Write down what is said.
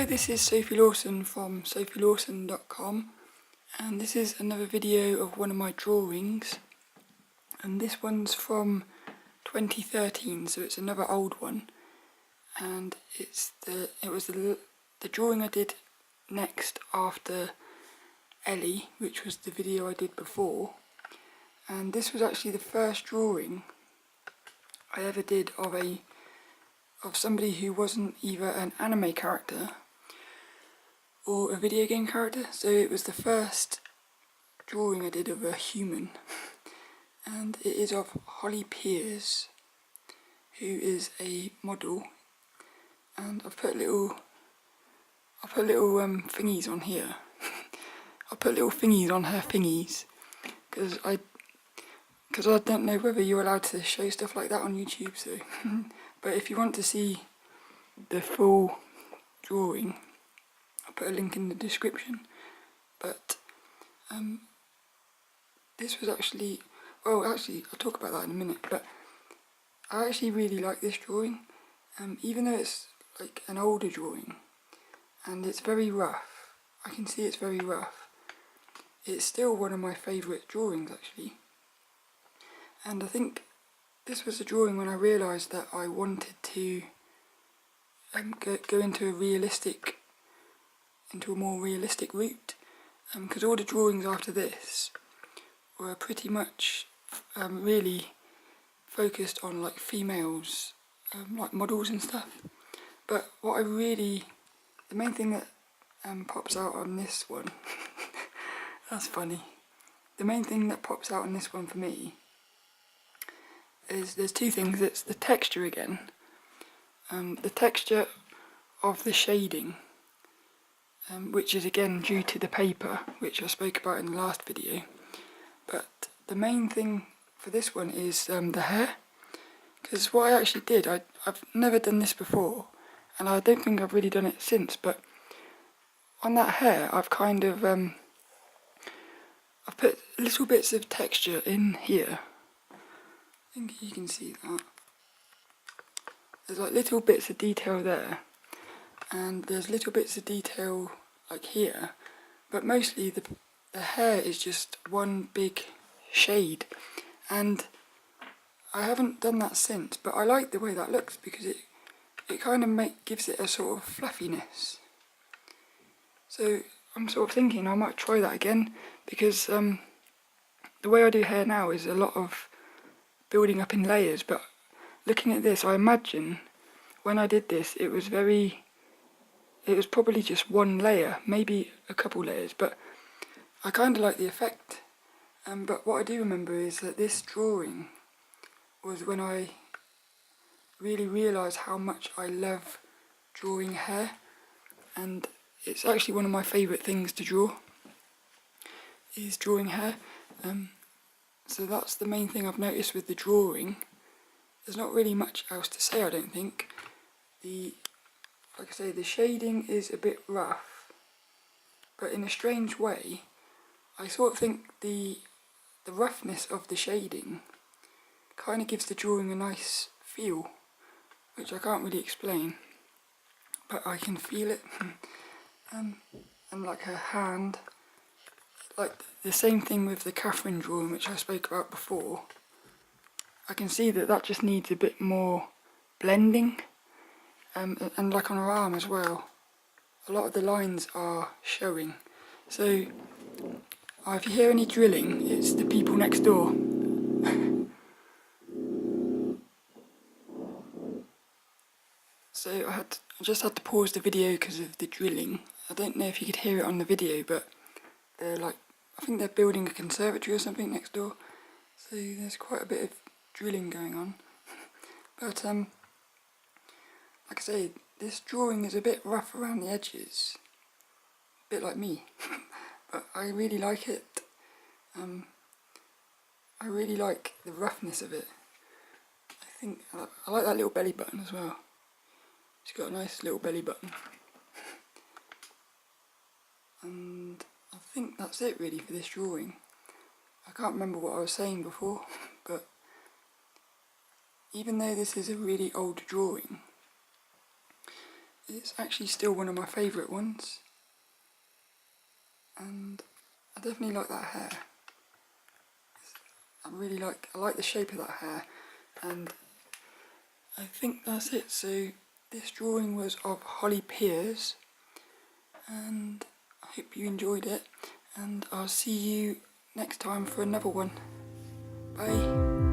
Hello, this is Sophie Lawson from sophielawson.com, and this is another video of one of my drawings, and this one's from 2013, so it's another old one, and it was the drawing I did next after Ellie, which was the video I did before, and this was actually the first drawing I ever did of somebody who wasn't either an anime character or a video game character. So it was the first drawing I did of a human, and it is of Holly Peers, who is a model, and I've put little thingies on here. I put little thingies on her thingies because I don't know whether you're allowed to show stuff like that on YouTube, so but if you want to see the full drawing, I'll put a link in the description. But this was actually, well, actually I'll talk about that in a minute, but I actually really like this drawing, even though it's like an older drawing and it's very rough. I can see it's very rough. It's still one of my favourite drawings actually, and I think this was a drawing when I realised that I wanted to go into a more realistic route, because all the drawings after this were pretty much really focused on like females, like models and stuff. But the main thing that pops out on this one, that's funny. The main thing that pops out on this one for me is there's two things. It's the texture again, the texture of the shading, which is again due to the paper, which I spoke about in the last video. But the main thing for this one is the hair, because what I actually did, I've never done this before, and I don't think I've really done it since, but on that hair I've kind of I've put little bits of texture in here. I think you can see that. There's like little bits of detail there, and there's little bits of detail like here, but mostly the hair is just one big shade, and I haven't done that since, but I like the way that looks because it kind of gives it a sort of fluffiness. So I'm sort of thinking I might try that again, because the way I do hair now is a lot of building up in layers, but looking at this, I imagine when I did this it was probably just one layer, maybe a couple layers, but I kind of like the effect. But what I do remember is that this drawing was when I really realised how much I love drawing hair, and it's actually one of my favourite things to draw, is drawing hair. So that's the main thing I've noticed with the drawing. There's not really much else to say, I don't think. Like I say, the shading is a bit rough, but in a strange way, I sort of think the roughness of the shading kind of gives the drawing a nice feel, which I can't really explain, but I can feel it. And like her hand, like the same thing with the Catherine drawing which I spoke about before. I can see that just needs a bit more blending, and like on her arm as well, a lot of the lines are showing. So if you hear any drilling, it's the people next door. So I just had to pause the video because of the drilling. I don't know if you could hear it on the video, but they're like, I think they're building a conservatory or something next door, so there's quite a bit of drilling going on. But like I say, this drawing is a bit rough around the edges, a bit like me, but I really like it. I really like the roughness of it. I think I like that little belly button as well. She's got a nice little belly button. And I think that's it really for this drawing. I can't remember what I was saying before, but even though this is a really old drawing, it's actually still one of my favourite ones, and I definitely like that hair. I like the shape of that hair, and I think that's it. So this drawing was of Holly Peers, and I hope you enjoyed it, and I'll see you next time for another one. Bye.